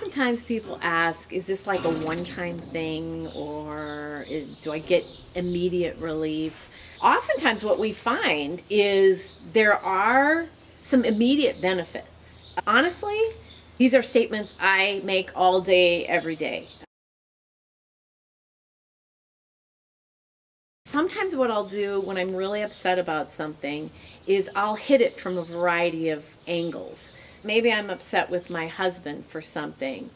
Oftentimes people ask, is this like a one-time thing, or do I get immediate relief? Oftentimes what we find is there are some immediate benefits. Honestly, these are statements I make all day, every day. Sometimes what I'll do when I'm really upset about something is I'll hit it from a variety of angles. Maybe I'm upset with my husband for something.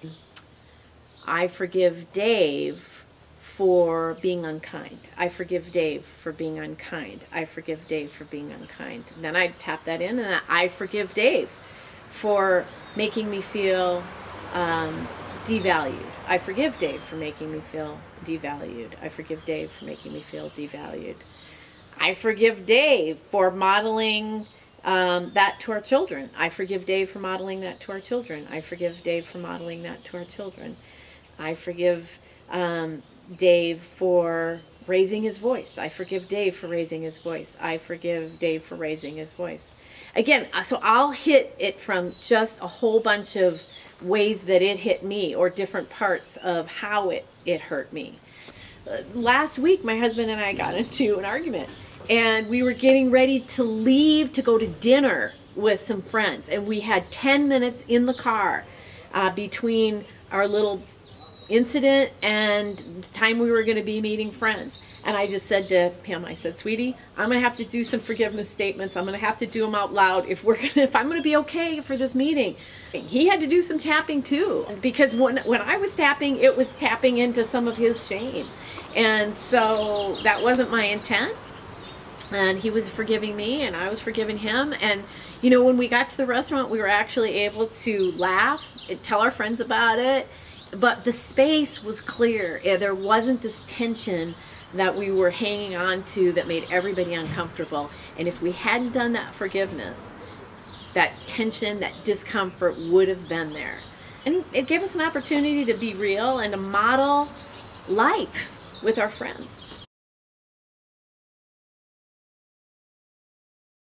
I forgive Dave for being unkind. I forgive Dave for being unkind. I forgive Dave for being unkind. And then I tap that in, and I forgive Dave for making me feel devalued. I forgive Dave for making me feel devalued. I forgive Dave for making me feel devalued. I forgive Dave for modeling that to our children. I forgive Dave for modeling that to our children. I forgive Dave for modeling that to our children. I forgive Dave for raising his voice. I forgive Dave for raising his voice. I forgive Dave for raising his voice. Again, so I'll hit it from just a whole bunch of ways that it hit me, or different parts of how it hurt me. Last week, my husband and I got into an argument, and we were getting ready to leave to go to dinner with some friends, and we had 10 minutes in the car between our little incident and the time we were going to be meeting friends. And I just said to him, I said, sweetie, I'm going to have to do some forgiveness statements. I'm going to have to do them out loud if I'm going to be okay for this meeting. He had to do some tapping too, because when I was tapping, it was tapping into some of his shame. And so that wasn't my intent. And he was forgiving me, and I was forgiving him. And you know, when we got to the restaurant, we were actually able to laugh and tell our friends about it. But the space was clear. There wasn't this tension that we were hanging on to that made everybody uncomfortable. And if we hadn't done that forgiveness, that tension, that discomfort would have been there. And it gave us an opportunity to be real and to model life with our friends.